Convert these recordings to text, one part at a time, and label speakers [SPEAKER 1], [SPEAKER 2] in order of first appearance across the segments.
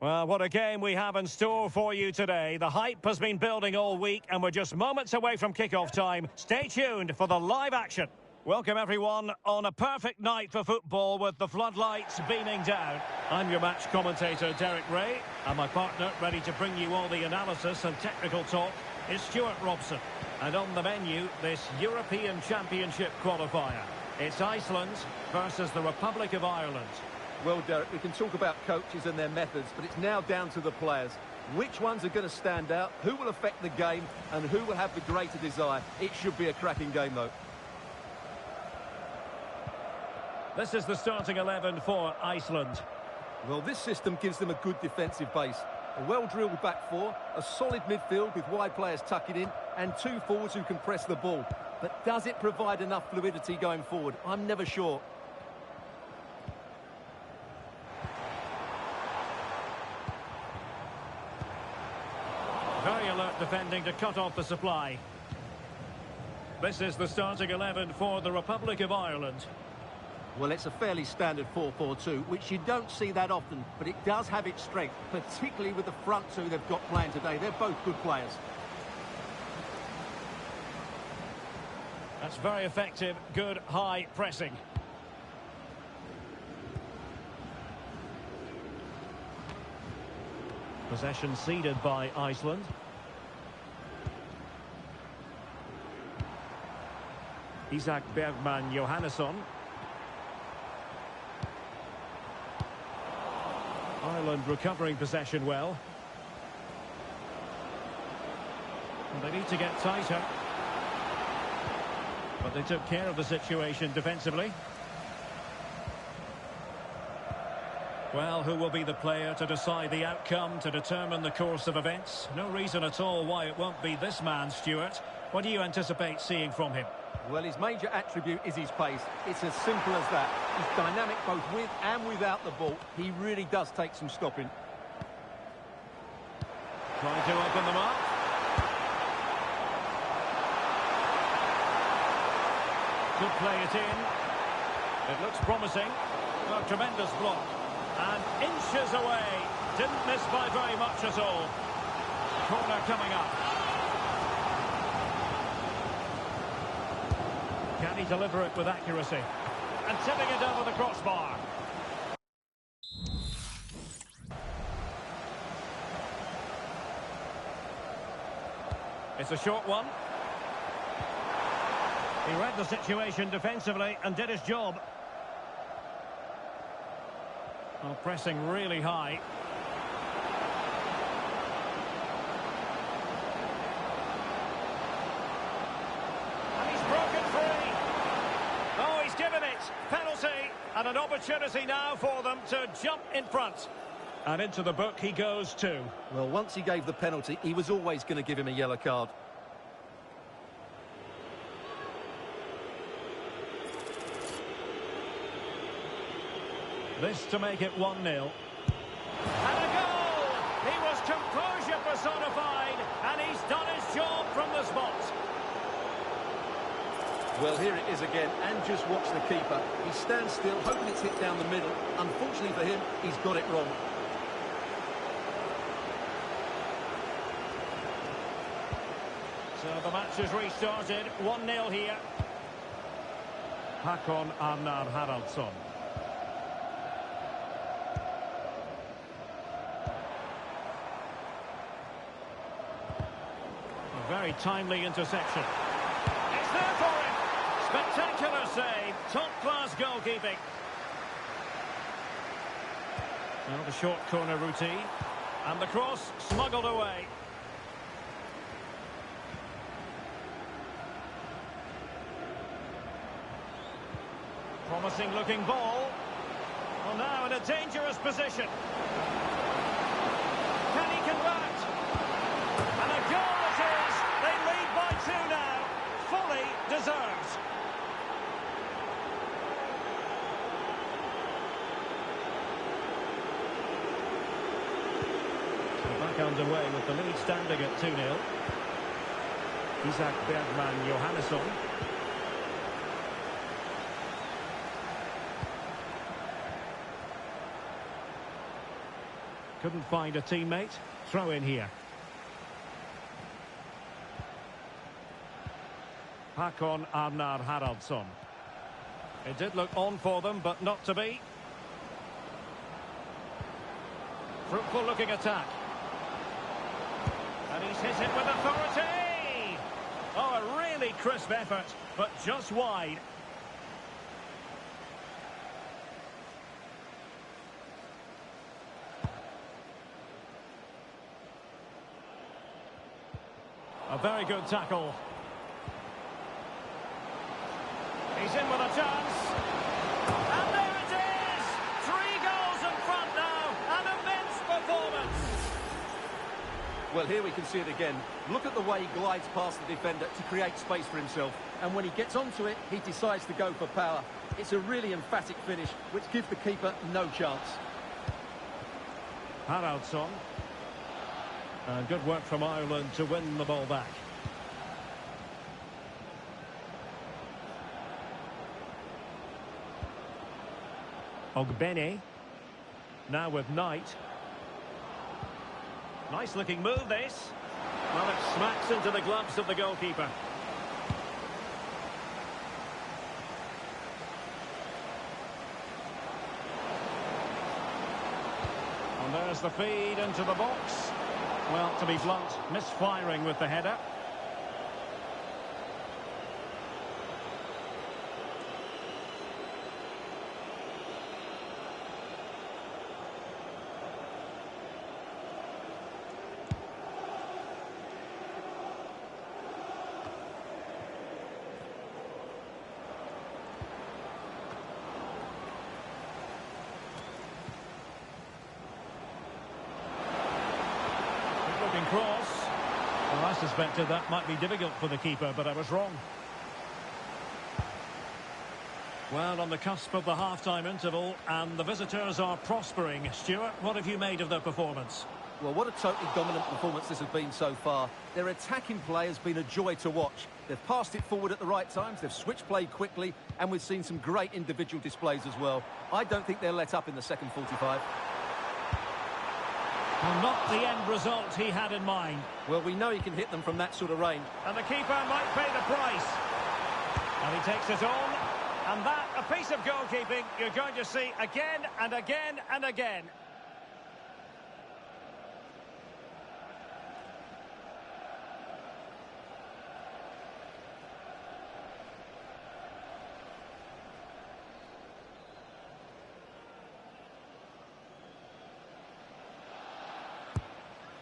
[SPEAKER 1] Well, what a game we have in store for you today. The hype has been building all week and we're just moments away from kick-off time. Stay tuned for the live action. Welcome everyone on a perfect night for football with the floodlights beaming down. I'm your match commentator Derek Ray, and my partner ready to bring you all the analysis and technical talk is Stuart Robson. And on the menu, this European Championship qualifier. It's Iceland versus the Republic of Ireland.
[SPEAKER 2] Well, Derek, we can talk about coaches and their methods, but it's now down to the players. Which ones are going to stand out, who will affect the game, and who will have the greater desire? It should be a cracking game, though.
[SPEAKER 1] This is the starting 11 for Iceland.
[SPEAKER 2] Well, this system gives them a good defensive base. A well-drilled back four, a solid midfield with wide players tucking in, and two forwards who can press the ball. But does it provide enough fluidity going forward? I'm never sure.
[SPEAKER 1] Very alert defending to cut off the supply. This is the starting 11 for the Republic of Ireland.
[SPEAKER 2] Well, it's a fairly standard 4-4-2, which you don't see that often, but it does have its strength, particularly with the front two they've got playing today. They're both good players.
[SPEAKER 1] That's very effective, good high pressing. Possession ceded by Iceland. Isak Bergman Johannesson. Ireland recovering possession well. And they need to get tighter. But they took care of the situation defensively. Well, who will be the player to decide the outcome, to determine the course of events? No reason at all why it won't be this man, Stuart. What do you anticipate seeing from him?
[SPEAKER 2] Well, his major attribute is his pace. It's as simple as that. He's dynamic both with and without the ball. He really does take some stopping.
[SPEAKER 1] Trying to open them up. Could play it in. It looks promising. A tremendous block. And inches away. Didn't miss by very much at all. Corner coming up. Can he deliver it with accuracy? And tipping it over the crossbar. It's a short one. He read the situation defensively and did his job. Well, pressing really high. And he's broken free. Oh, he's given it. Penalty. And an opportunity now for them to jump in front. And into the book he goes too.
[SPEAKER 2] Well, once he gave the penalty, he was always going to give him a yellow card.
[SPEAKER 1] This to make it 1-0. And a goal! He was composure personified, and he's done his job from the spot.
[SPEAKER 2] Well, here it is again, and just watch the keeper. He stands still, hoping it's hit down the middle. Unfortunately for him, he's got it wrong.
[SPEAKER 1] So the match has restarted, 1-0 here. Hakon Arnar Haraldsson. Very timely interception. It's there for him. Spectacular save. Top-class goalkeeping. Now the short corner routine. And the cross smuggled away. Promising looking ball. Well, now in a dangerous position. Can he convert? And a goal! They lead by 2 now. Fully deserved. So back underway with the lead standing at 2-0. Isak Bergman Johannesson. Couldn't find a teammate. Throw in here. Hakon Arnar Haraldsson. It did look on for them, but not to be. Fruitful looking attack. And he's hit it with authority! Oh, a really crisp effort, but just wide. A very good tackle. He's in with a chance. And there it is! 3 goals in front now. An immense performance.
[SPEAKER 2] Well, here we can see it again. Look at the way he glides past the defender to create space for himself. And when he gets onto it, he decides to go for power. It's a really emphatic finish, which gives the keeper no chance.
[SPEAKER 1] Haraldsson. And good work from Ireland to win the ball back. Ogbene. Now with Knight. Nice looking move this. Well, it smacks into the gloves of the goalkeeper. And there's the feed into the box. Well, to be blunt, misfiring with the header. Cross. Well, I suspected that might be difficult for the keeper, but I was wrong. Well, on the cusp of the half-time interval, and the visitors are prospering. Stuart, what have you made of their performance?
[SPEAKER 2] Well, what a totally dominant performance this has been so far. Their attacking play has been a joy to watch. They've passed it forward at the right times, they've switched play quickly, and we've seen some great individual displays as well. I don't think they'll let up in the second 45.
[SPEAKER 1] Well, not the end result he had in mind.
[SPEAKER 2] Well, we know he can hit them from that sort of range.
[SPEAKER 1] And the keeper might pay the price. And he takes it on. And that, a piece of goalkeeping you're going to see again and again and again.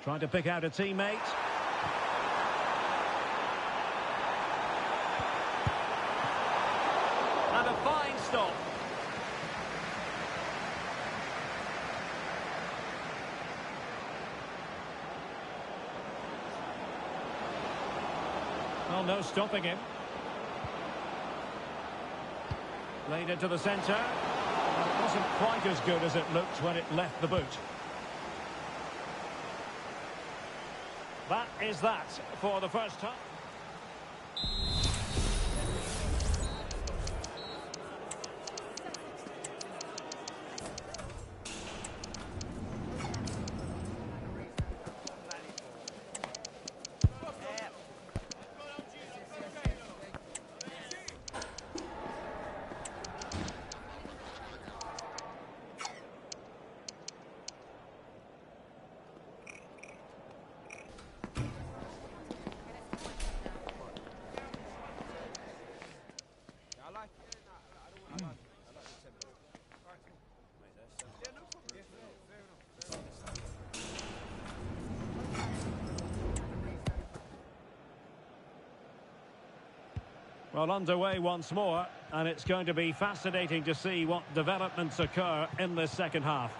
[SPEAKER 1] Trying to pick out a teammate. And a fine stop. Well, no stopping him. Laid into the centre. It wasn't quite as good as it looked when it left the boot. That is that for the first time. Well, underway once more, and it's going to be fascinating to see what developments occur in this second half.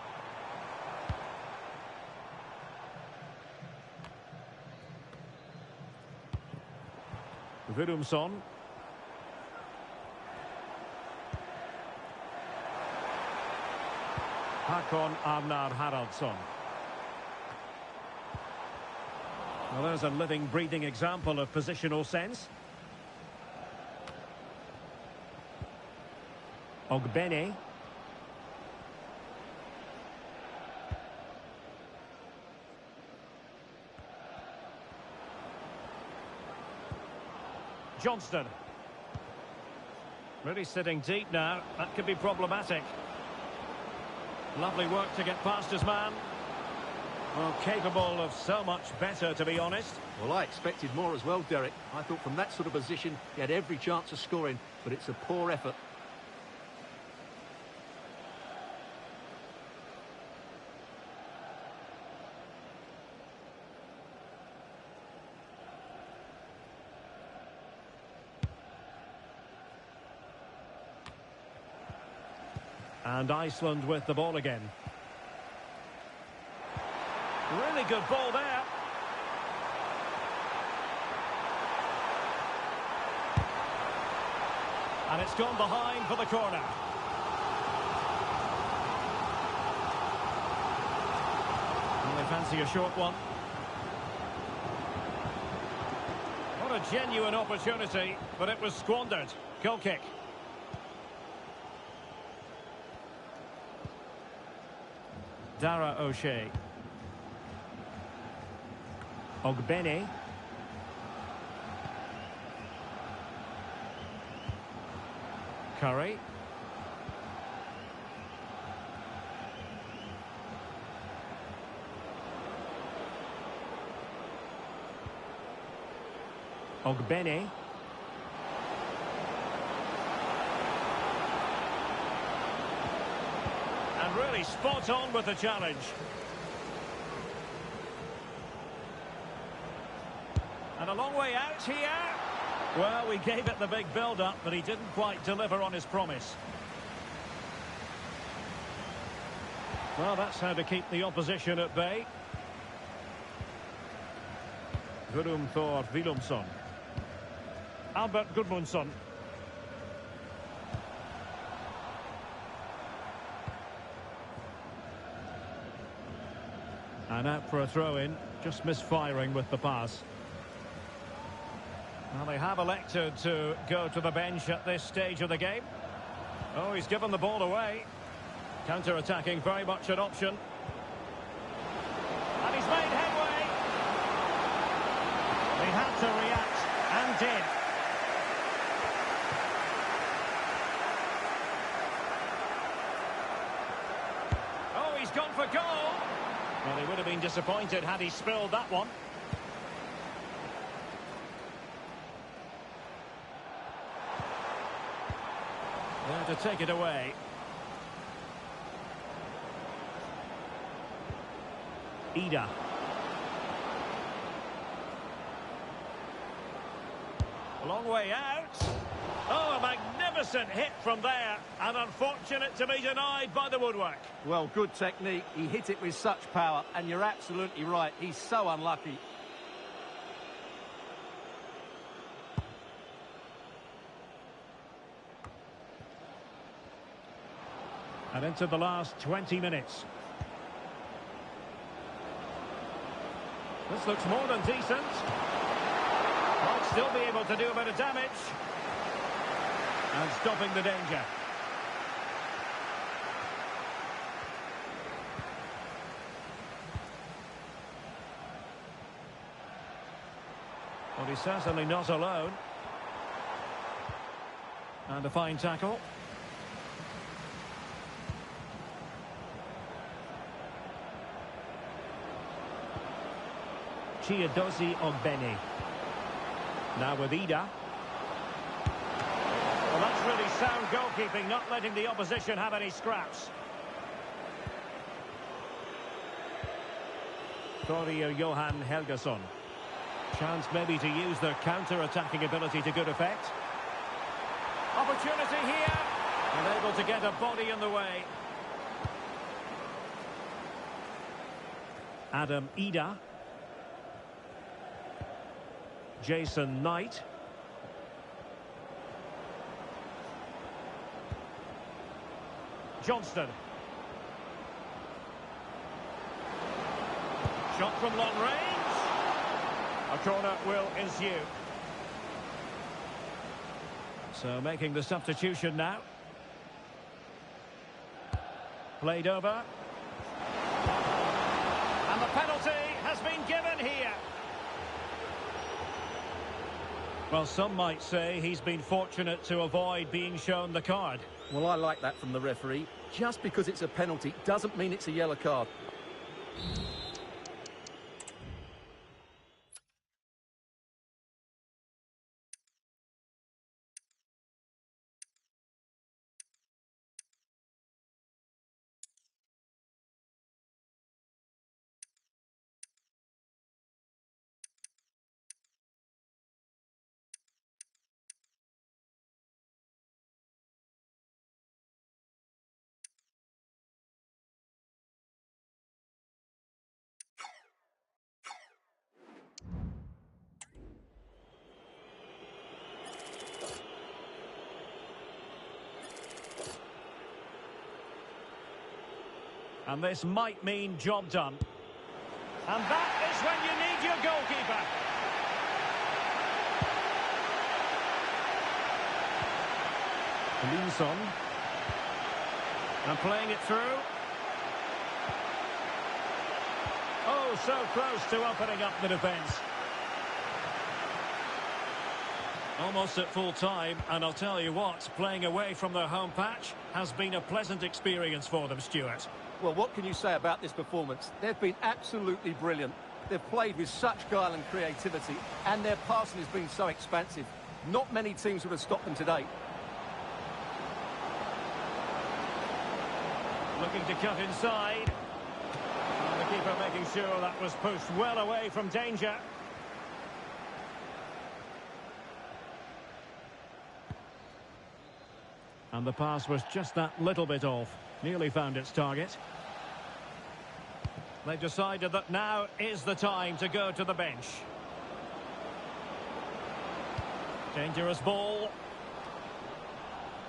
[SPEAKER 1] Vidumson. Hakon Arnar Haraldsson. Well, there's a living, breathing example of positional sense. Ogbene. Johnston. Really sitting deep now. That could be problematic. Lovely work to get past his man. Well, capable of so much better, to be honest.
[SPEAKER 2] Well, I expected more as well, Derek. I thought from that sort of position, he had every chance of scoring, but it's a poor effort.
[SPEAKER 1] And Iceland with the ball again. Really good ball there. And it's gone behind for the corner. Well, they fancy a short one. What a genuine opportunity, but it was squandered. Goal kick. Dara O'Shea. Ogbene. Curry. Ogbene. And really spot on with the challenge. And a long way out here. Well, we gave it the big build-up, but he didn't quite deliver on his promise. Well, that's how to keep the opposition at bay. Guðrún Thor Vilumsson. Albert Gudmundsson. And out for a throw-in, just misfiring with the pass. Well, they have elected to go to the bench at this stage of the game. Oh, he's given the ball away. Counter-attacking, very much an option. And he's made headway. He had to react, and did. Oh, he's gone for goal. Well, he would have been disappointed had he spilled that one. There to take it away. Ida. A long way out. Oh, a magnificent hit from there. And unfortunate to be denied by the woodwork.
[SPEAKER 2] Well, good technique. He hit it with such power, and you're absolutely right. He's so unlucky.
[SPEAKER 1] And into the last 20 minutes. This looks more than decent. Might still be able to do a bit of damage. And stopping the danger. Well, he's certainly not alone. And a fine tackle. Chiedozie Ogbene. Now with Ida. Well, that's really sound goalkeeping, not letting the opposition have any scraps. Thorio Johan Helgason. Chance maybe to use their counter-attacking ability to good effect. Opportunity here. And able to get a body in the way. Adam Ida. Jason Knight. Johnston. Shot from long range. A corner will ensue. So making the substitution now. Played over. And the penalty has been given here. Well, some might say he's been fortunate to avoid being shown the card.
[SPEAKER 2] Well, I like that from the referee. Just because it's a penalty doesn't mean it's a yellow card.
[SPEAKER 1] And this might mean job done. And that is when you need your goalkeeper. Linson. And playing it through. Oh, so close to opening up the defence. Almost at full time, and I'll tell you what, playing away from their home patch has been a pleasant experience for them, Stuart.
[SPEAKER 2] Well, what can you say about this performance? They've been absolutely brilliant. They've played with such guile and creativity, and their passing has been so expansive. Not many teams would have stopped them today.
[SPEAKER 1] Looking to cut inside. And the keeper making sure that was pushed well away from danger. And the pass was just that little bit off. Nearly found its target. They've decided that now is the time to go to the bench. Dangerous ball.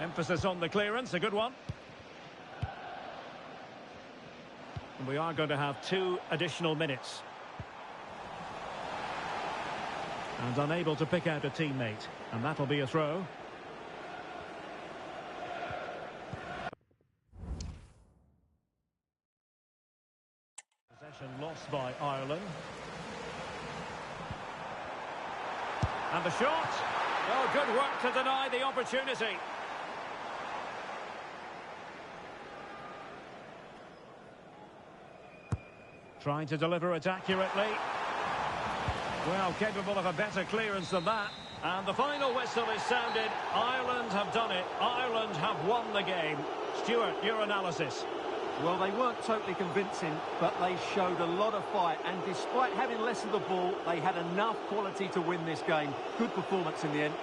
[SPEAKER 1] Emphasis on the clearance, a good one. And we are going to have 2 additional minutes. And unable to pick out a teammate. And that'll be a throw. Possession lost by Ireland. And the shot. Oh, good work to deny the opportunity. Trying to deliver it accurately. Well, capable of a better clearance than that. And the final whistle is sounded. Ireland have done it. Ireland have won the game. Stuart, your analysis.
[SPEAKER 2] Well, they weren't totally convincing, but they showed a lot of fight. And despite having less of the ball, they had enough quality to win this game. Good performance in the end.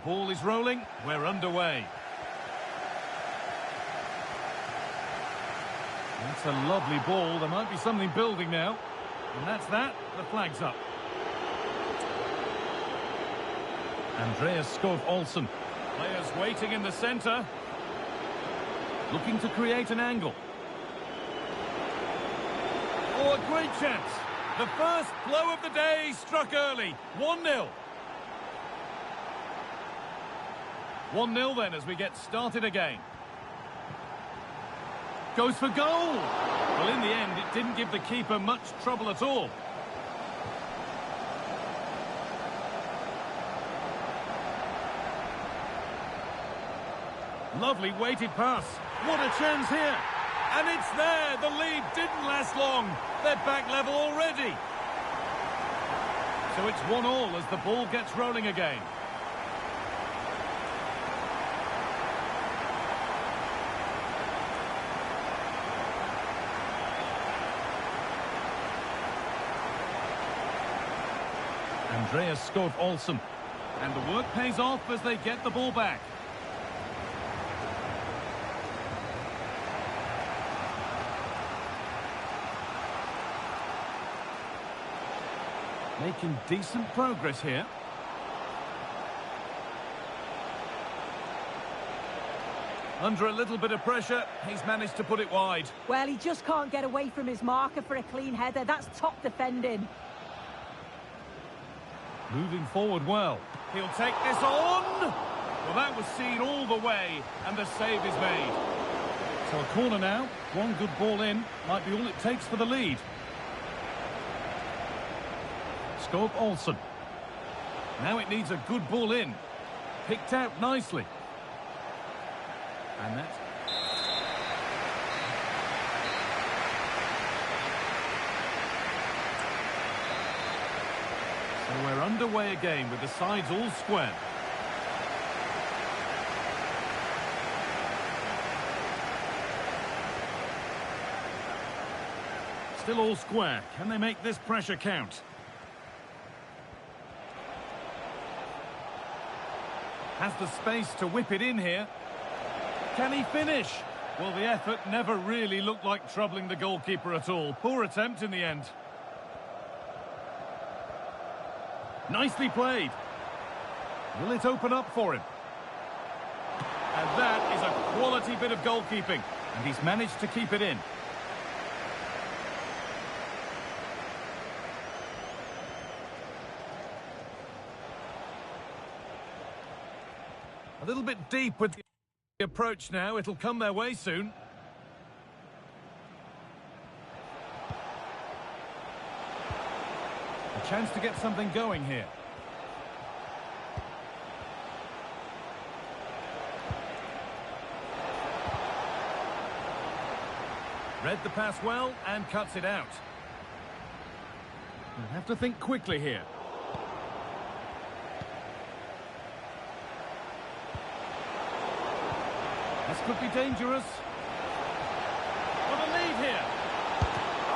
[SPEAKER 3] ball is rolling. We're underway. That's a lovely ball. There might be something building now. And that's that. The flag's up. Andreas Skov-Olsen. Players waiting in the centre. Looking to create an angle. Oh, a great chance. The first blow of the day struck early. 1-0. 1-0 then as we get started again. Goes for goal. Well, in the end, it didn't give the keeper much trouble at all. Lovely weighted pass. What a chance here. And it's there. The lead didn't last long. They're back level already. So it's 1-1 as the ball gets rolling again. Andreas Skov-Olsen. And the work pays off as they get the ball back. Making decent progress here. Under a little bit of pressure, he's managed to put it wide.
[SPEAKER 4] Well, he just can't get away from his marker for a clean header. That's top defending.
[SPEAKER 3] Moving forward well. He'll take this on. Well, that was seen all the way, and the save is made. So a corner now. One good ball in might be all it takes for the lead. Skov-Olsen. Now it needs a good ball in. Picked out nicely. And that's... So we're underway again with the sides all square. Still all square. Can they make this pressure count? Has the space to whip it in here. Can he finish? Well, the effort never really looked like troubling the goalkeeper at all. Poor attempt in the end. Nicely played. Will it open up for him? And that is a quality bit of goalkeeping. And he's managed to keep it in. A little bit deep with the approach now. It'll come their way soon. A chance to get something going here. Read the pass well and cuts it out. They'll have to think quickly here. This could be dangerous. What a lead here.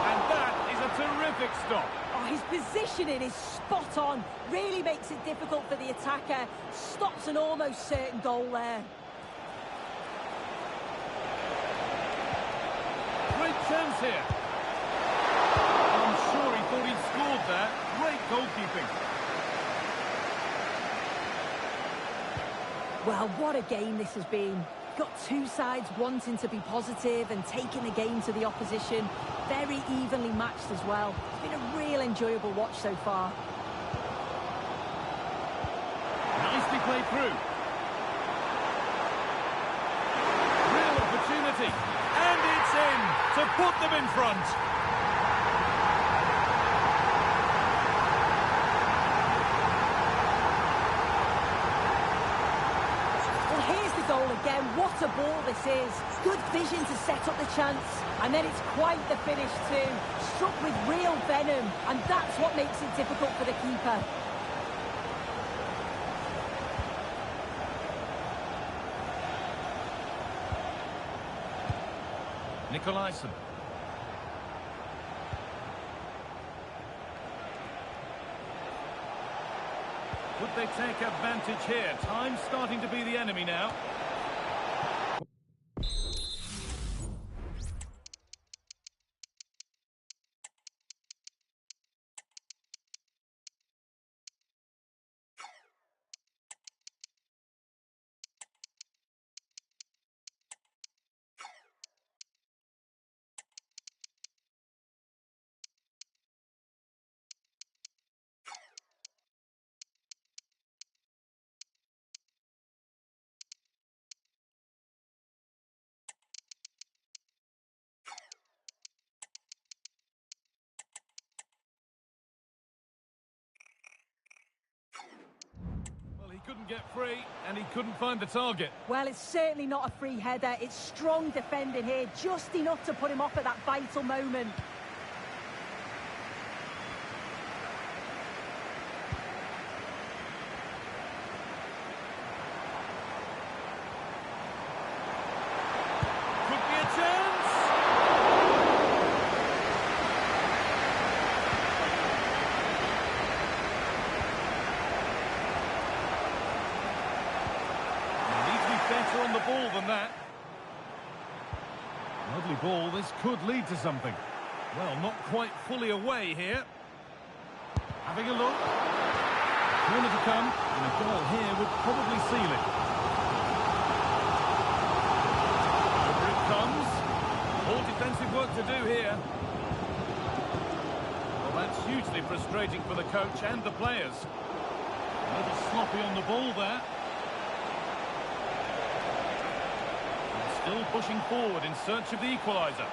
[SPEAKER 3] And that is a terrific stop.
[SPEAKER 4] Oh, his positioning is spot on. Really makes it difficult for the attacker. Stops an almost certain goal there.
[SPEAKER 3] Great chance here. I'm sure he thought he'd scored there. Great goalkeeping.
[SPEAKER 4] Well, what a game this has been. Got two sides wanting to be positive and taking the game to the opposition. Very evenly matched as well. It's been a real enjoyable watch so far.
[SPEAKER 3] Nicely played through. Real opportunity. And it's in to put them in front.
[SPEAKER 4] Again, what a ball this is. Good vision to set up the chance. And then it's quite the finish too. Struck with real venom. And that's what makes it difficult for the keeper.
[SPEAKER 3] Nicolaisen. Could they take advantage here? Time's starting to be the enemy now. Couldn't get free, and he couldn't find the target.
[SPEAKER 4] Well, it's certainly not a free header. It's strong defending here, just enough to put him off at that vital moment.
[SPEAKER 3] Could be a chance! Better on the ball than that. Lovely ball. This could lead to something. Well, not quite fully away here. Having a look. Corner to come, and a goal here would probably seal it. Over it comes. More defensive work to do here. Well, that's hugely frustrating for the coach and the players. A little sloppy on the ball there. Still pushing forward in search of the equaliser.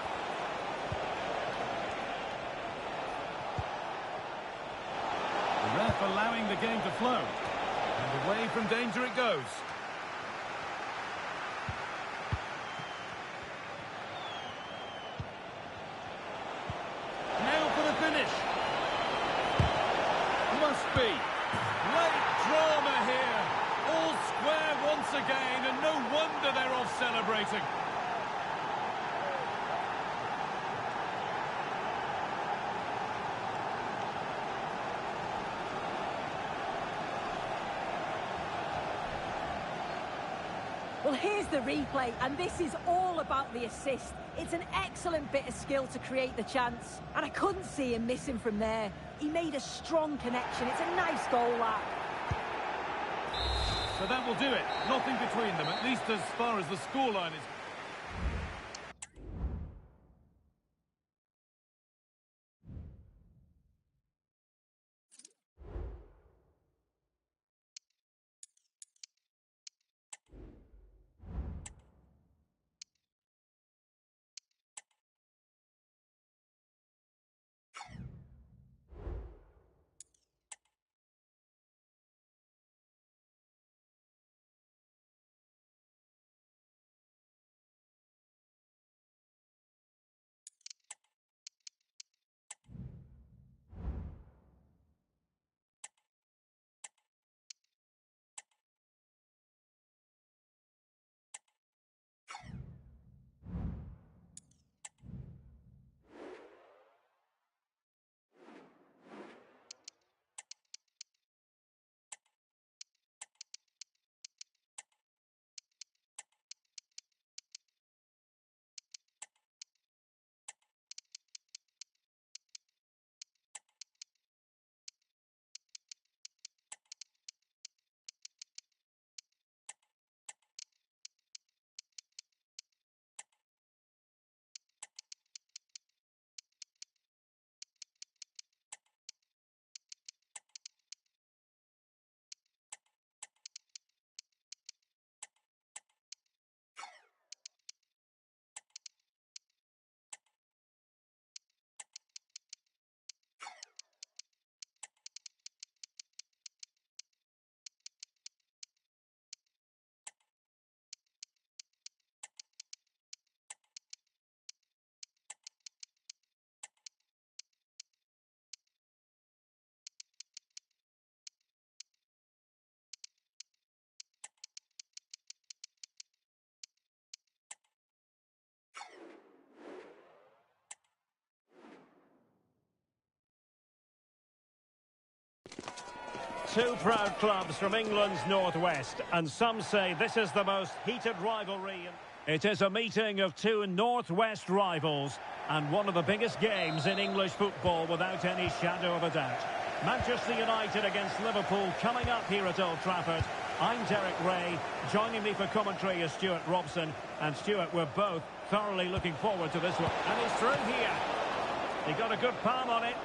[SPEAKER 3] The ref allowing the game to flow. And away from danger it goes. Now for the finish. Must be. Late drama here. All square once again, and no wonder they're off celebrating.
[SPEAKER 4] Well, here's the replay, and this is all about the assist. It's an excellent bit of skill to create the chance, and I couldn't see him missing from there. He made a strong connection. It's a nice goal, that.
[SPEAKER 3] So that will do it. Nothing between them, at least as far as the scoreline is
[SPEAKER 1] Two proud clubs from England's northwest, and some say this is the most heated rivalry. It is a meeting of two northwest rivals, and one of the biggest games in English football without any shadow of a doubt. Manchester United against Liverpool coming up here at Old Trafford. I'm Derek Ray. Joining me for commentary is Stuart Robson. And Stuart, we're both thoroughly looking forward to this one. And he's through here. He got a good palm on it.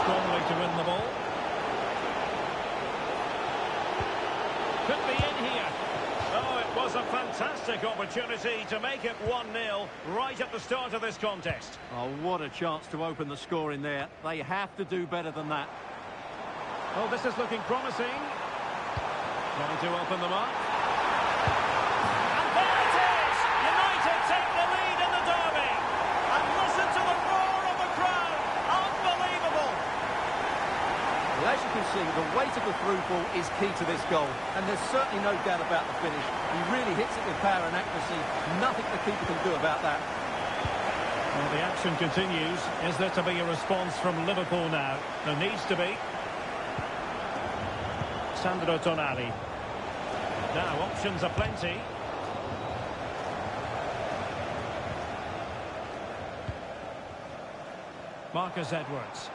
[SPEAKER 1] Strongly to win the ball. Could be in here. Oh, it was a fantastic opportunity to make it 1-0 right at the start of this contest.
[SPEAKER 2] Oh, what a chance to open the score in there. They have to do better than that.
[SPEAKER 1] Oh, this is looking promising. Trying to open them up. And there it is! United take the lead in the derby. And listen to the roar of the crowd. Unbelievable.
[SPEAKER 2] Well, as you can see, the weight of the through ball is key to this goal. And there's certainly no doubt about the finish. He really hits it with power and accuracy. Nothing the keeper can do about that.
[SPEAKER 1] Well, the action continues. Is there to be a response from Liverpool now? There needs to be. Sandro Tonali. Now, options are plenty. Marcus Edwards.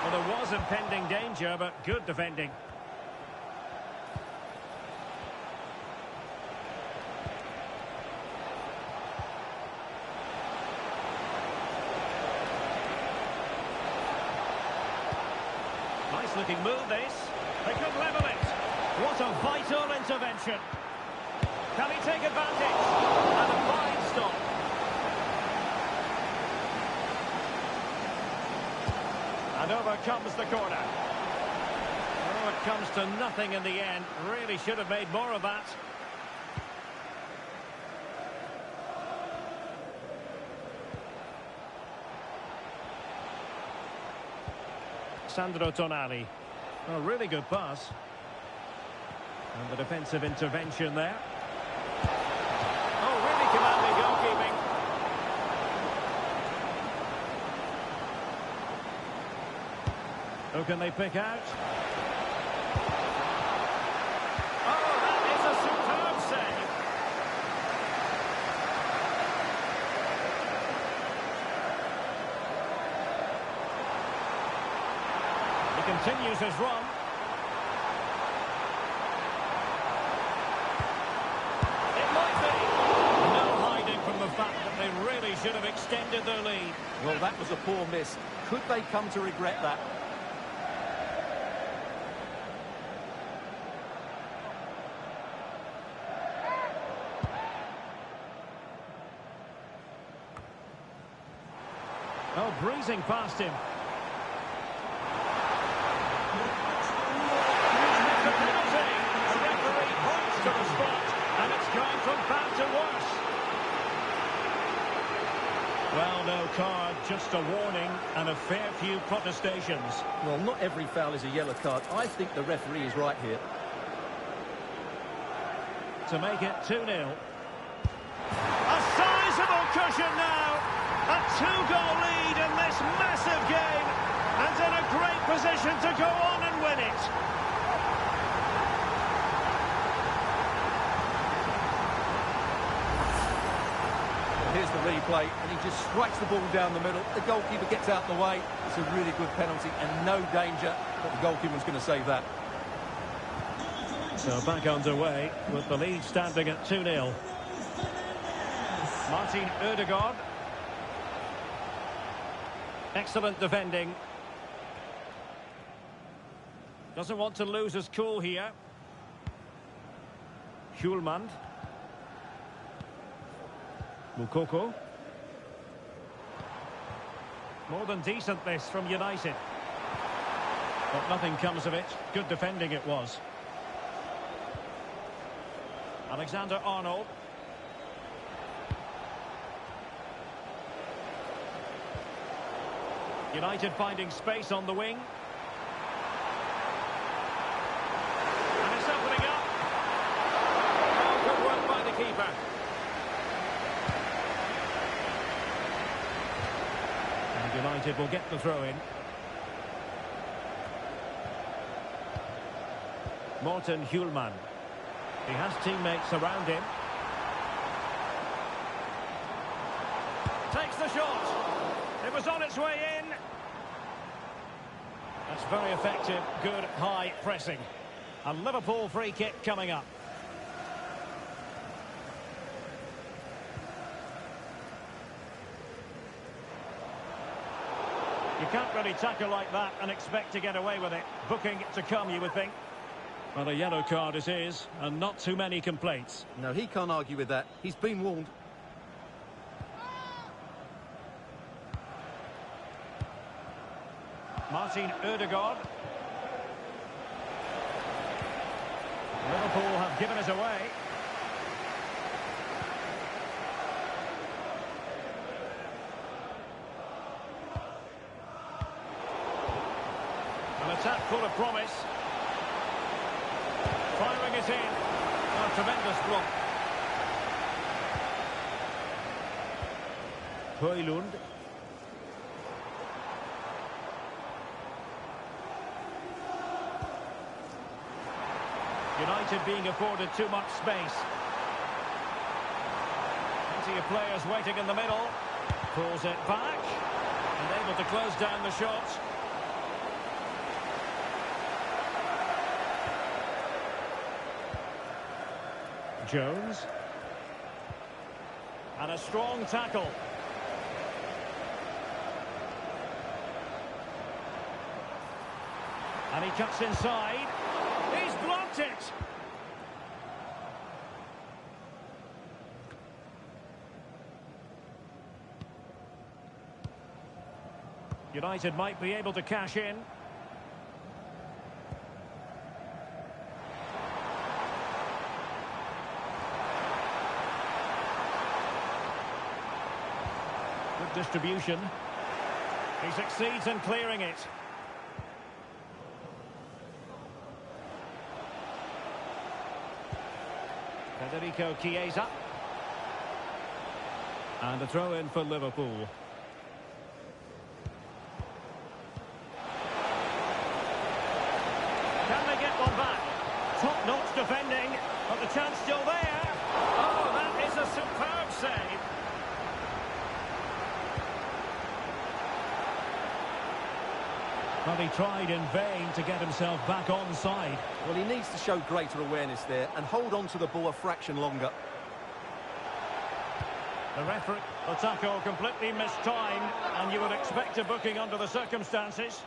[SPEAKER 1] Well, there was impending danger, but good defending. Nice looking move, this. They could level it. What a vital intervention. Can he take advantage? And a fine stop. And over comes the corner. Oh, it comes to nothing in the end. Really should have made more of that. Sandro Tonali. A really good pass. And the defensive intervention there. Oh, really commanding goalkeeping. Who can they pick out? Oh, that is a superb save. He continues his run. It might be. No hiding from the fact that they really should have extended their lead.
[SPEAKER 2] Well, that was a poor miss. Could they come to regret that?
[SPEAKER 1] Oh, breezing past him. The penalty. The referee points to the spot, and it's gone from bad to worse. Well, no card, just a warning and a fair few protestations.
[SPEAKER 2] Well, not every foul is a yellow card. I think the referee is right here.
[SPEAKER 1] To make it 2-0. A sizable cushion now. A two-goal lead in this massive game, and in a great position to go on and win it.
[SPEAKER 2] Here's the replay, and he just strikes the ball down the middle. The goalkeeper gets out the way. It's a really good penalty and no danger, but the goalkeeper's going to save that.
[SPEAKER 1] So back underway with the lead standing at 2-0. Martin Ødegaard. Excellent defending. Doesn't want to lose his cool here. Hjulmand. Mukoko. More than decent this from United. But nothing comes of it. Good defending it was. Alexander-Arnold. United finding space on the wing. And it's opening up. United will get the throw in. Morten Hjulman. He has teammates around him. Takes the shot. It was on its way in. That's very effective, good high pressing. A Liverpool free kick coming up. You can't really tackle like that and expect to get away with it. Booking to come, you would think. Well, a yellow card it is, and not too many complaints.
[SPEAKER 2] No, he can't argue with that. He's been warned.
[SPEAKER 1] Martin Ødegaard. Liverpool have given us away. An attack full of promise. Firing it in. A tremendous block. Højlund. United being afforded too much space. Plenty of players waiting in the middle. Pulls it back. And able to close down the shot. Jones. And a strong tackle. And he cuts inside. He's blocked it. United might be able to cash in. Good distribution. He succeeds in clearing it. Federico Chiesa. And a throw in for Liverpool. Can they get one back? Top-notch defending, but the chance still there. Oh, that is a superb save. But he tried in vain to get himself back onside.
[SPEAKER 2] Well, he needs to show greater awareness there and hold on to the ball a fraction longer.
[SPEAKER 1] The referee, the tackle completely mistimed, and you would expect a booking under the circumstances.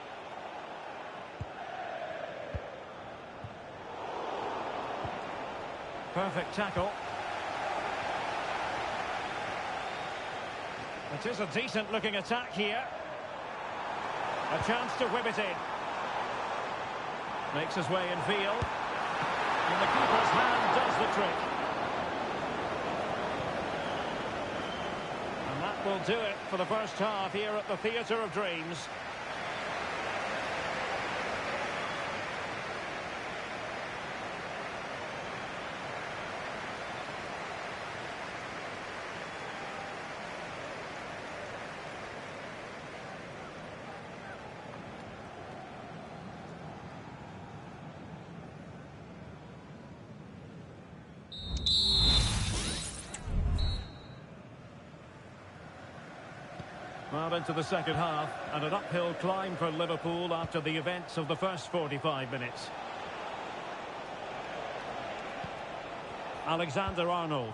[SPEAKER 1] Perfect tackle. It is a decent-looking attack here. A chance to whip it in. Makes his way in field. And the keeper's hand does the trick. And that will do it for the first half here at the Theatre of Dreams. Well, into the second half, and an uphill climb for Liverpool after the events of the first 45 minutes. Alexander-Arnold.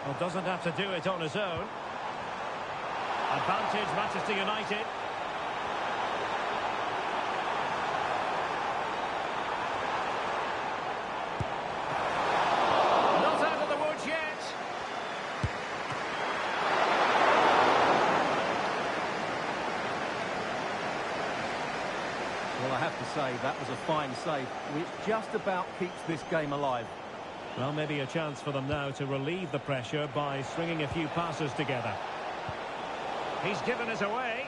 [SPEAKER 1] Well, doesn't have to do it on his own. Advantage Manchester United.
[SPEAKER 2] Well, I have to say, that was a fine save, which just about keeps this game alive.
[SPEAKER 1] Well, maybe a chance for them now to relieve the pressure by stringing a few passes together. He's given us away.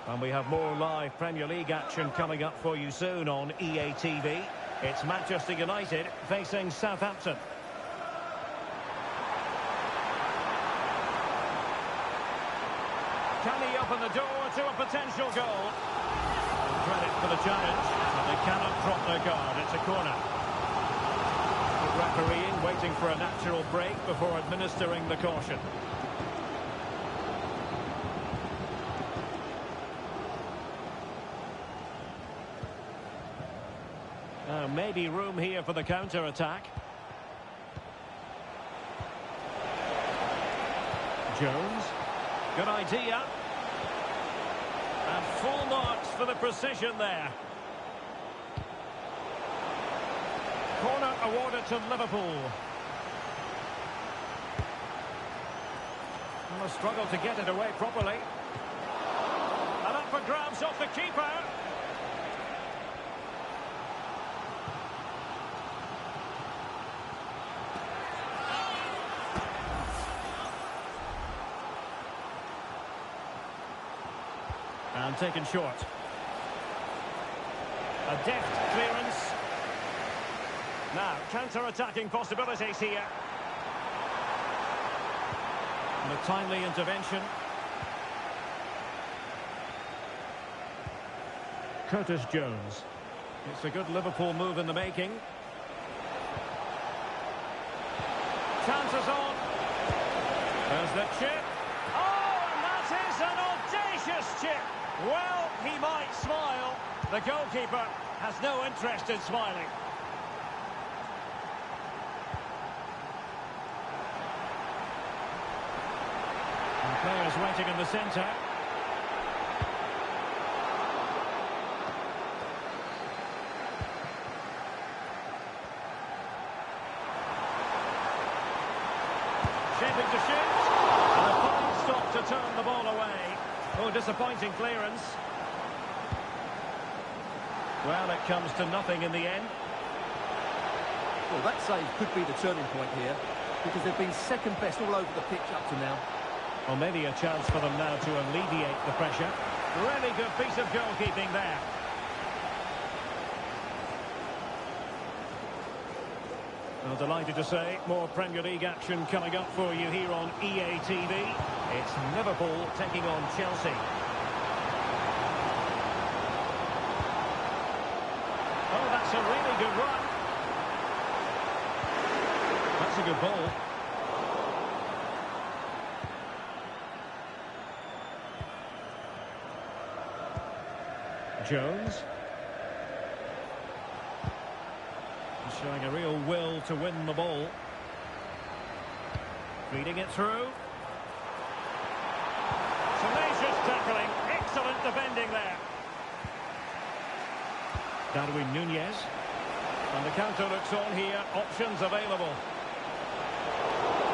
[SPEAKER 1] And we have more live Premier League action coming up for you soon on EA TV. It's Manchester United facing Southampton. Can he open the door to a potential goal? Credit for the challenge, but they cannot drop their guard. It's a corner. Good refereeing, waiting for a natural break before administering the caution. Maybe room here for the counter-attack. Jones. Good idea. And full marks for the precision there. Corner awarded to Liverpool. And a struggle to get it away properly. And up for grabs off the keeper. And taken short. A deft clearance. Now, counter-attacking possibilities here. And a timely intervention. Curtis Jones. It's a good Liverpool move in the making. Chances on. There's the chip. Oh, and that is an audacious chip. Well, he might smile. The goalkeeper has no interest in smiling. And players waiting in the centre. Shaping to shoot. And a fine stop to turn the ball away. Oh, disappointing clearance. Well, it comes to nothing in the end.
[SPEAKER 2] Well, that save could be the turning point here, because they've been second best all over the pitch up to now.
[SPEAKER 1] Well, maybe a chance for them now to alleviate the pressure. Really good piece of goalkeeping there. Well, delighted to say, more Premier League action coming up for you here on EA TV. It's Liverpool taking on Chelsea. Oh, that's a really good run. That's a good ball. Jones. He's showing a real will to win the ball. Feeding it through. Tenacious tackling. Excellent defending there. Darwin Nunez. And the counter looks on here. Options available.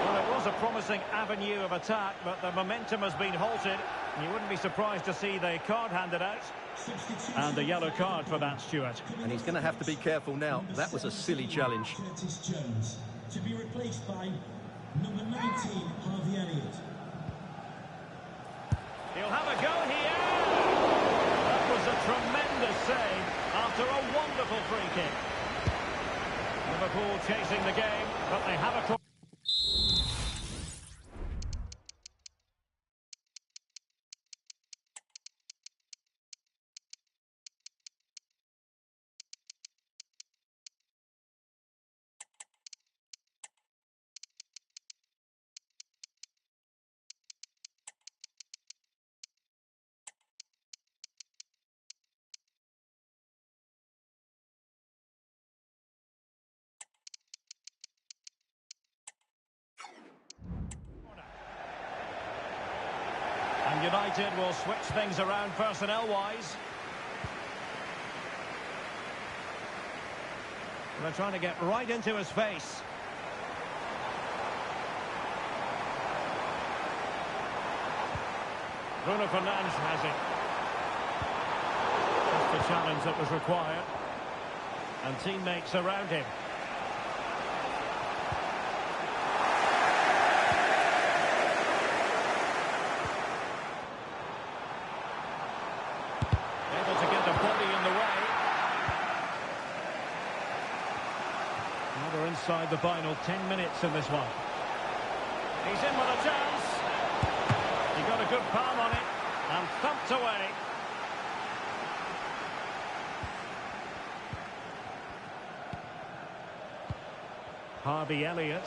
[SPEAKER 1] Well, it was a promising avenue of attack, but the momentum has been halted. You wouldn't be surprised to see the card handed out. And a yellow card for that, Stuart.
[SPEAKER 2] And he's going to have to be careful now. That was a silly challenge.
[SPEAKER 5] Curtis Jones to be replaced by number 19, Harvey Elliott.
[SPEAKER 1] He'll have a go here. That was a tremendous save after a wonderful free kick. Liverpool chasing the game, but they have a... And United will switch things around personnel-wise. They're trying to get right into his face. Bruno Fernandes has it. Just the challenge that was required. And teammates around him. Well, we're inside the final 10 minutes in this one. He's in with a chance. He got a good palm on it and thumped away. Harvey Elliott.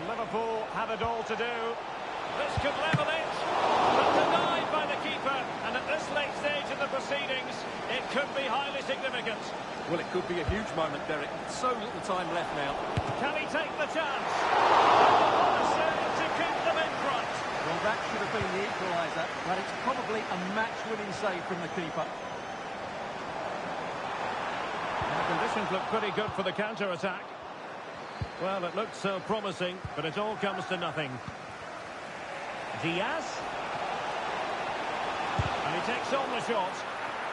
[SPEAKER 1] Liverpool have it all to do. This could level it. But denied by the keeper. And at this late stage in the proceedings, it could be highly significant.
[SPEAKER 2] Well, it could be a huge moment, Derek. So little time left now.
[SPEAKER 1] Can he take the chance? To keep them in front.
[SPEAKER 2] Well, that should have been the equaliser, but it's probably a match-winning save from the keeper.
[SPEAKER 1] And the conditions look pretty good for the counter-attack. Well, it looked so promising, but it all comes to nothing. Diaz. And he takes on the shot.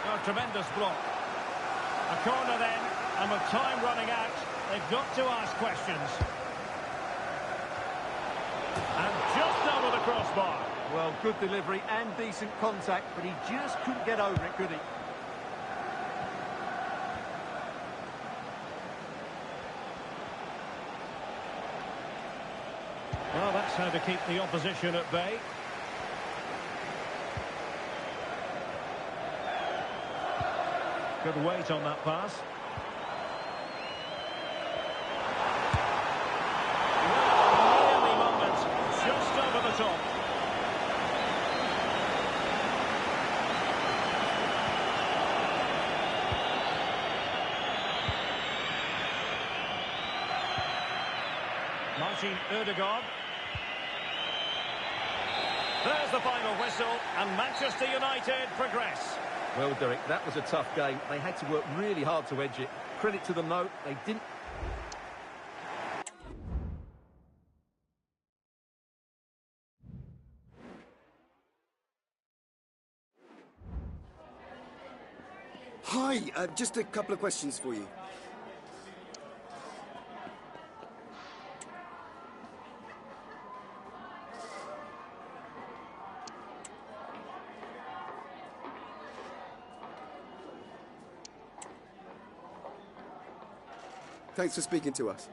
[SPEAKER 1] Oh, tremendous block. A corner then, and with time running out, they've got to ask questions. And just over the crossbar.
[SPEAKER 2] Well, good delivery and decent contact, but he just couldn't get over it, could he?
[SPEAKER 1] Well, that's how to keep the opposition at bay. Good weight on that pass. Nearly moment, just over the top. Martin Ødegaard. There's the final whistle, and Manchester United progress.
[SPEAKER 2] Well, Derek, that was a tough game. They had to work really hard to edge it. Credit to them, though, they didn't...
[SPEAKER 6] Hi, just a couple of questions for you. Thanks for speaking to us.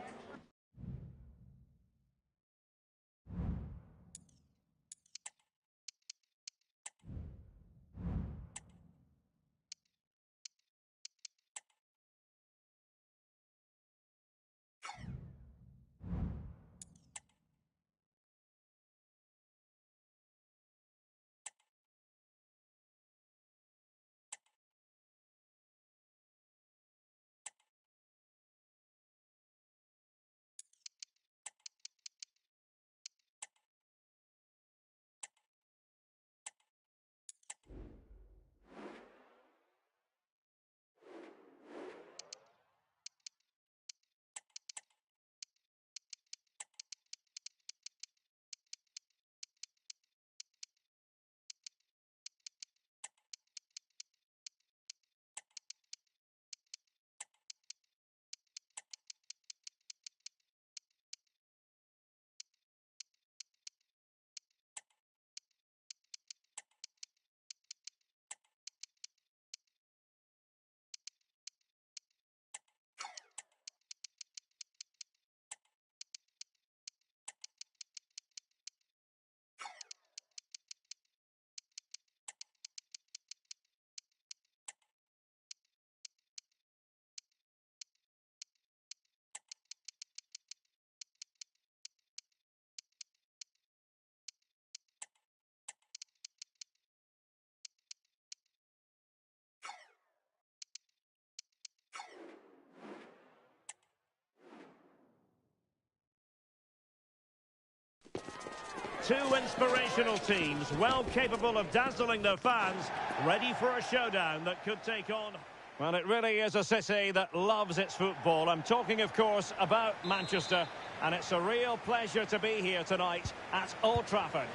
[SPEAKER 1] Two inspirational teams, well capable of dazzling their fans, ready for a showdown that could take on... Well, it really is a city that loves its football. I'm talking, of course, about Manchester, and it's a real pleasure to be here tonight at Old Trafford.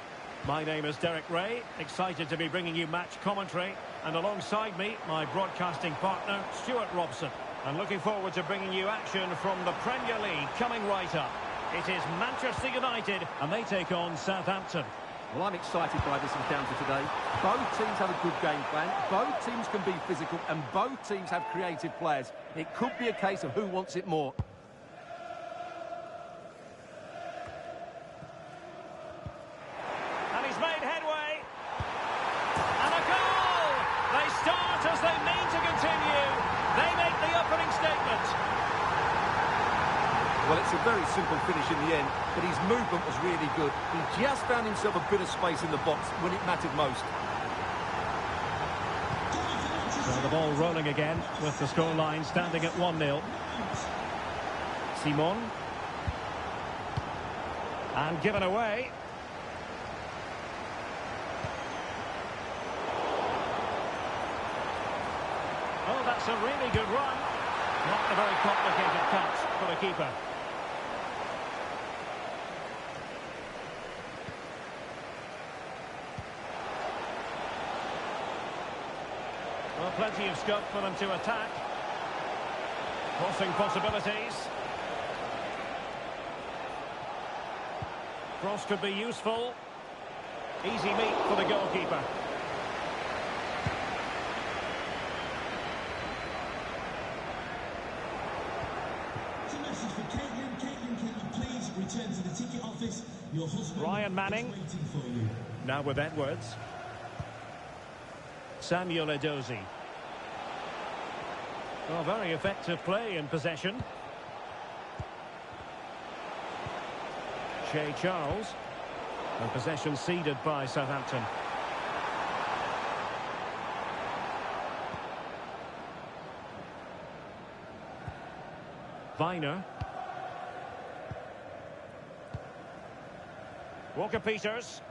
[SPEAKER 1] My name is Derek Ray, excited to be bringing you match commentary, and alongside me, my broadcasting partner, Stuart Robson. And looking forward to bringing you action from the Premier League coming right up. It is Manchester United, and they take on Southampton.
[SPEAKER 2] Well, I'm excited by this encounter today. Both teams have a good game plan, both teams can be physical, and both teams have creative players. It could be a case of who wants it more. Well, it's a very simple finish in the end, but his movement was really good. He just found himself a bit of space in the box when it mattered most.
[SPEAKER 1] So the ball rolling again with the scoreline standing at 1-0. Simon. And given away. Oh, that's a really good run. Not a very complicated catch for the keeper. Well, plenty of scope for them to attack. Crossing possibilities. Cross could be useful. Easy meet for the goalkeeper.
[SPEAKER 5] It's a message for Caitlin. Caitlin, can you please return to the ticket office? Your husband
[SPEAKER 1] Ryan Manning.
[SPEAKER 5] is waiting for you.
[SPEAKER 1] Now with Edwards. Samuel Edozie. Oh, very effective play in possession. Shea Charles. And possession ceded by Southampton. Viner. Walker-Peters.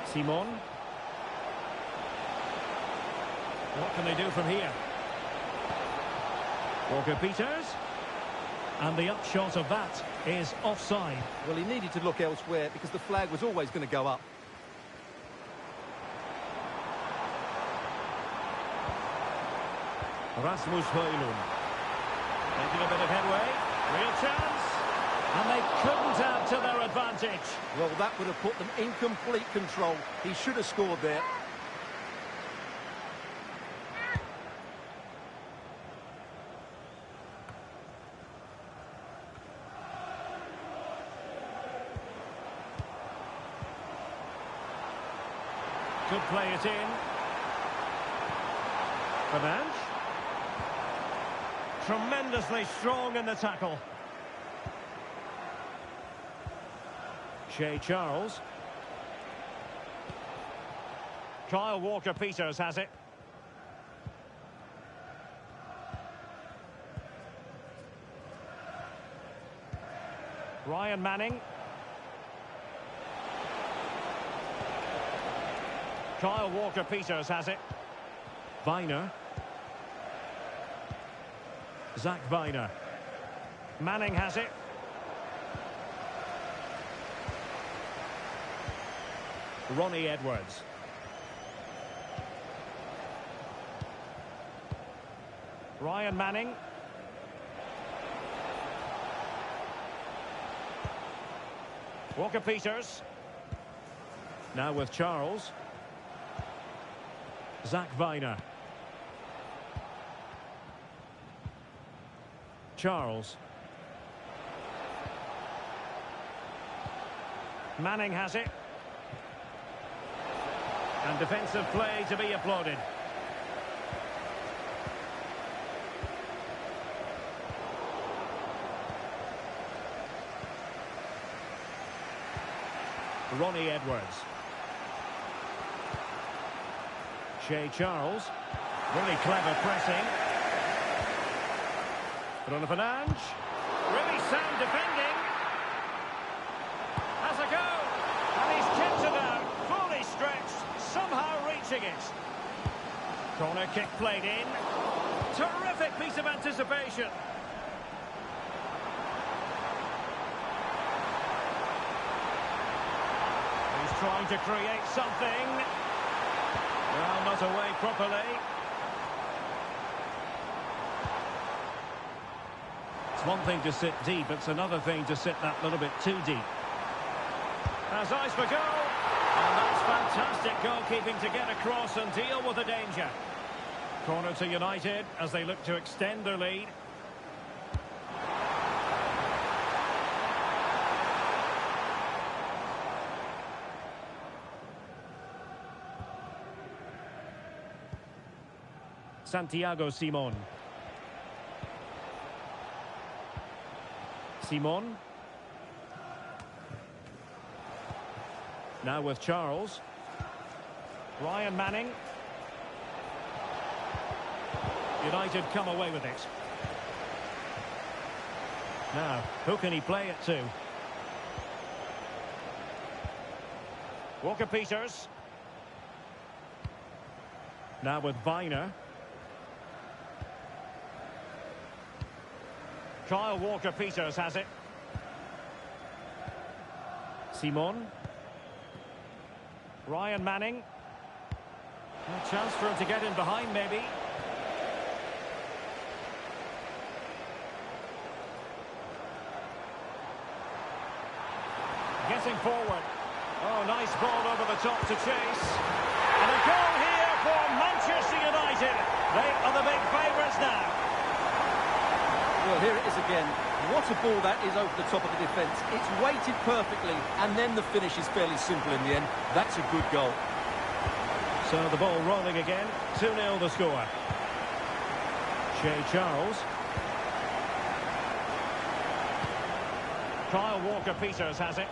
[SPEAKER 1] Simon. What can they do from here? Walker-Peters. And the upshot of that is offside.
[SPEAKER 2] Well, he needed to look elsewhere because the flag was always going to go up.
[SPEAKER 1] Rasmus Højlund. Making a bit of headway. Real chance. And they couldn't add to their advantage.
[SPEAKER 2] Well, that would have put them in complete control. He should have scored there.
[SPEAKER 1] Could play it in. Fernandes. Tremendously strong in the tackle. Shea Charles. Kyle Walker-Peters has it. Ryan Manning. Kyle Walker-Peters has it. Viner. Zach Viner. Manning has it. Ronnie Edwards. Ryan Manning. Walker-Peters. Now with Charles. Zach Viner. Charles. Manning has it. And defensive play to be applauded. Ronnie Edwards. Shea Charles. Really clever pressing. Bruno Fernandes. Really sound defending. Has a go. And he's kept it out. Fully stretched. Somehow reaching it. Corner kick played in. Terrific piece of anticipation. He's trying to create something. Well, not away properly. It's one thing to sit deep, it's another thing to sit that little bit too deep. Has eyes for goal. And that's fantastic goalkeeping to get across and deal with the danger. Corner to United as they look to extend their lead. Santiago Simon. Simon. Now with Charles. Ryan Manning. United come away with it. Now, who can he play it to? Walker-Peters. Now with Viner. Kyle Walker-Peters has it. Simon. Ryan Manning. A chance for him to get in behind, maybe. Getting forward. Oh, nice ball over the top to chase. And a goal here for Manchester United. They are the big favourites now.
[SPEAKER 2] Well, here it is again. What a ball that is over the top of the defence. It's weighted perfectly, and then the finish is fairly simple in the end. That's a good goal.
[SPEAKER 1] So the ball rolling again. 2-0 the score. Shea Charles. Kyle Walker-Peters has it.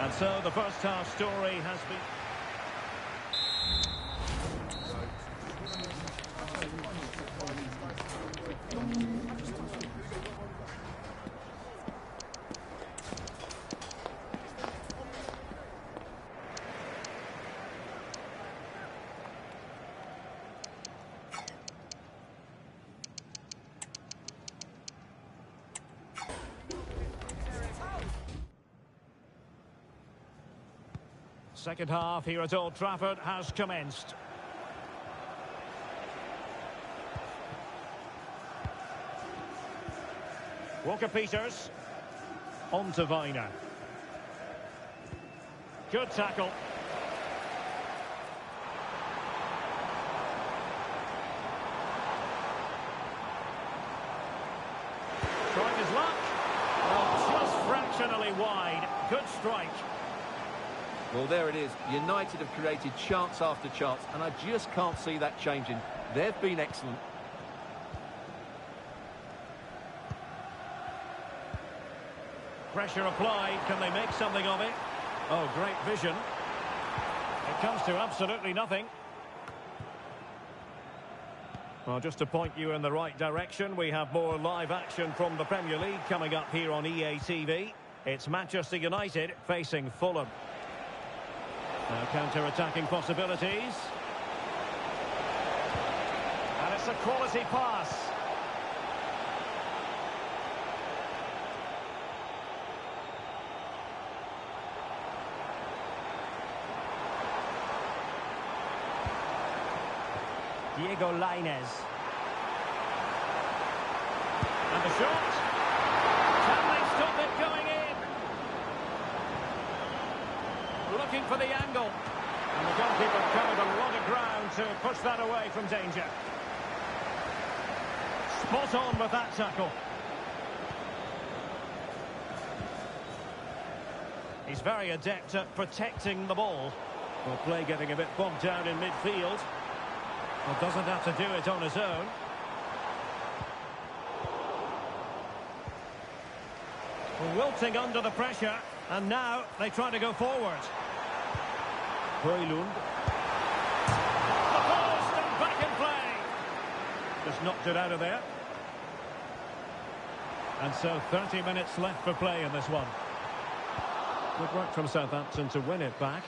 [SPEAKER 1] And so the first half story has been... Second half here at Old Trafford has commenced. Walker-Peters. On to Viner. Good tackle. Trying his luck. Well, just fractionally wide. Good strike.
[SPEAKER 2] Well, there it is. United have created chance after chance, and I just can't see that changing. They've been excellent.
[SPEAKER 1] Pressure applied. Can they make something of it? Oh, great vision. It comes to absolutely nothing. Well, just to point you in the right direction, we have more live action from the Premier League coming up here on EA TV. It's Manchester United facing Fulham. Now counter-attacking possibilities. And it's a quality pass. Diego Lainez. And the shot. Can they stop it going in? Looking for the angle. And the goalkeeper covered a lot of ground to push that away from danger. Spot on with that tackle. He's very adept at protecting the ball. Well, play getting a bit bogged down in midfield. Well, doesn't have to do it on his own. Well, wilting under the pressure, and now they try to go forward. Højlund. The post and back in play. Just knocked it out of there. And so 30 minutes left for play in this one. Good work from Southampton to win it back.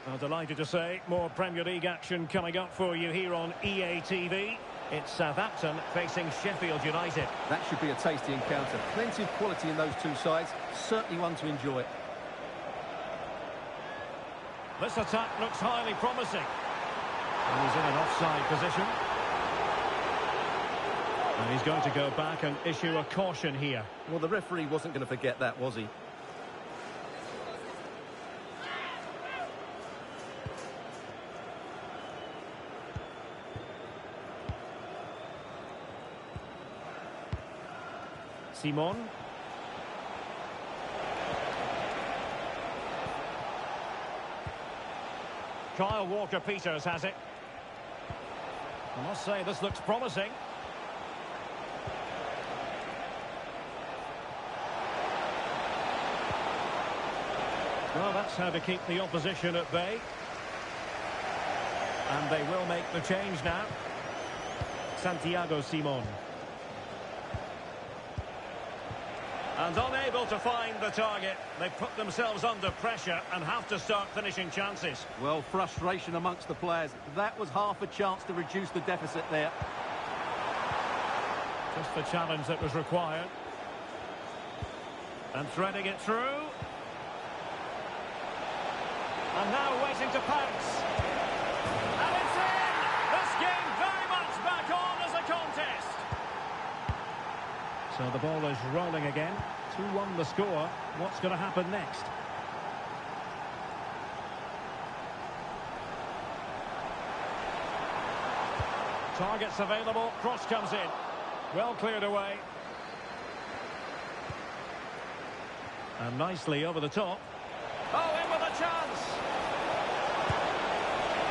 [SPEAKER 1] Well, delighted to say, more Premier League action coming up for you here on EA TV. It's Southampton facing Sheffield United.
[SPEAKER 2] That should be a tasty encounter. Plenty of quality in those two sides. Certainly one to enjoy.
[SPEAKER 1] This attack looks highly promising. And he's in an offside position. And he's going to go back and issue a caution here.
[SPEAKER 2] Well, the referee wasn't going to forget that, was he?
[SPEAKER 1] Simon. Kyle Walker-Peters has it. I must say, this looks promising. Well, that's how to keep the opposition at bay. And they will make the change now. Santiago Simon. And unable to find the target. They put themselves under pressure and have to start finishing chances.
[SPEAKER 2] Well, frustration amongst the players. That was half a chance to reduce the deficit there.
[SPEAKER 1] Just the challenge that was required. And threading it through. And now waiting to pounce. And it's in! This game very much back on as a contest. So the ball is rolling again. 2-1 the score. What's going to happen next? Targets available. Cross comes in. Well cleared away. And nicely over the top. Oh, in with a chance!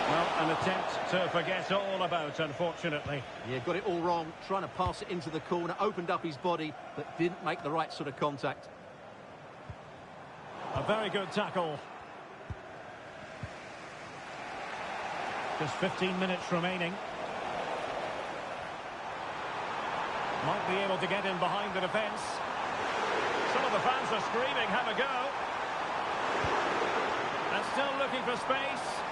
[SPEAKER 1] Well, an attempt to forget all about, unfortunately.
[SPEAKER 2] Yeah, got it all wrong. Trying to pass it into the corner, opened up his body, but didn't make the right sort of contact.
[SPEAKER 1] A very good tackle. Just 15 minutes remaining. Might be able to get in behind the defence. Some of the fans are screaming, have a go. And still looking for space.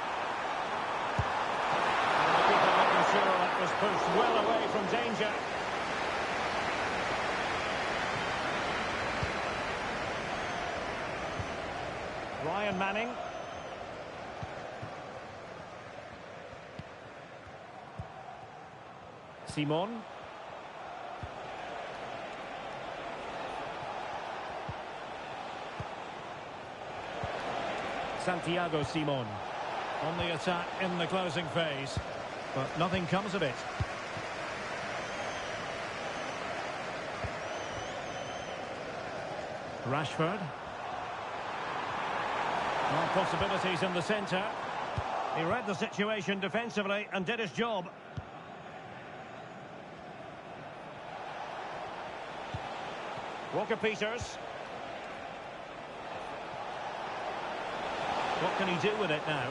[SPEAKER 1] Making sure that was pushed well away from danger. Ryan Manning. Simon. Santiago Simon on the attack in the closing phase, but nothing comes of it. Rashford. Well, possibilities in the centre. He read the situation defensively and did his job. Walker-Peters. What can he do with it now?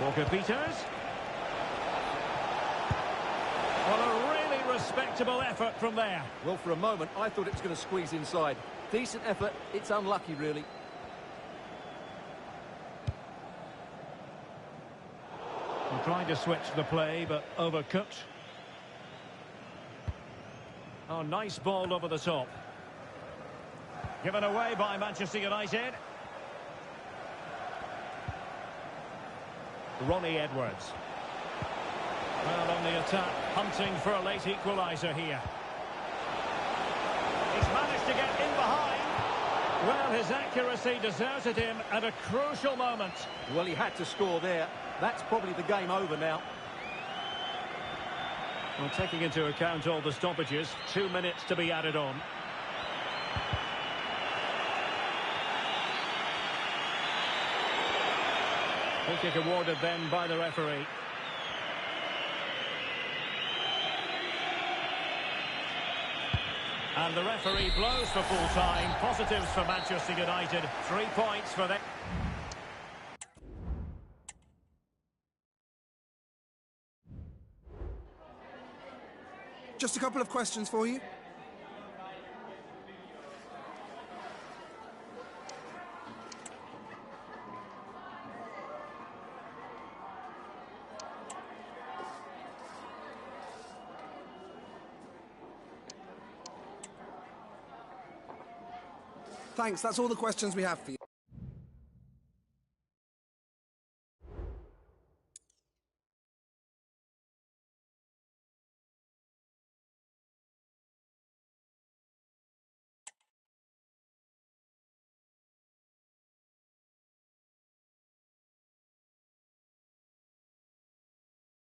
[SPEAKER 1] Walker-Peters. Well, a really respectable effort from there.
[SPEAKER 2] Well, for a moment, I thought it was going to squeeze inside. Decent effort. It's unlucky, really.
[SPEAKER 1] He tried to switch the play, but overcooked. Oh, nice ball over the top. Given away by Manchester United. Ronnie Edwards. Well, on the attack, hunting for a late equaliser here. He's managed to get in behind. Well, his accuracy deserted him at a crucial moment.
[SPEAKER 2] Well, he had to score there. That's probably the game over now.
[SPEAKER 1] Well, taking into account all the stoppages, 2 minutes to be added on. Free kick awarded then by the referee. And the referee blows for full time. Positives for Manchester United. 3 points for them.
[SPEAKER 6] Just a couple of questions for you. Thanks, that's all the questions we have for you.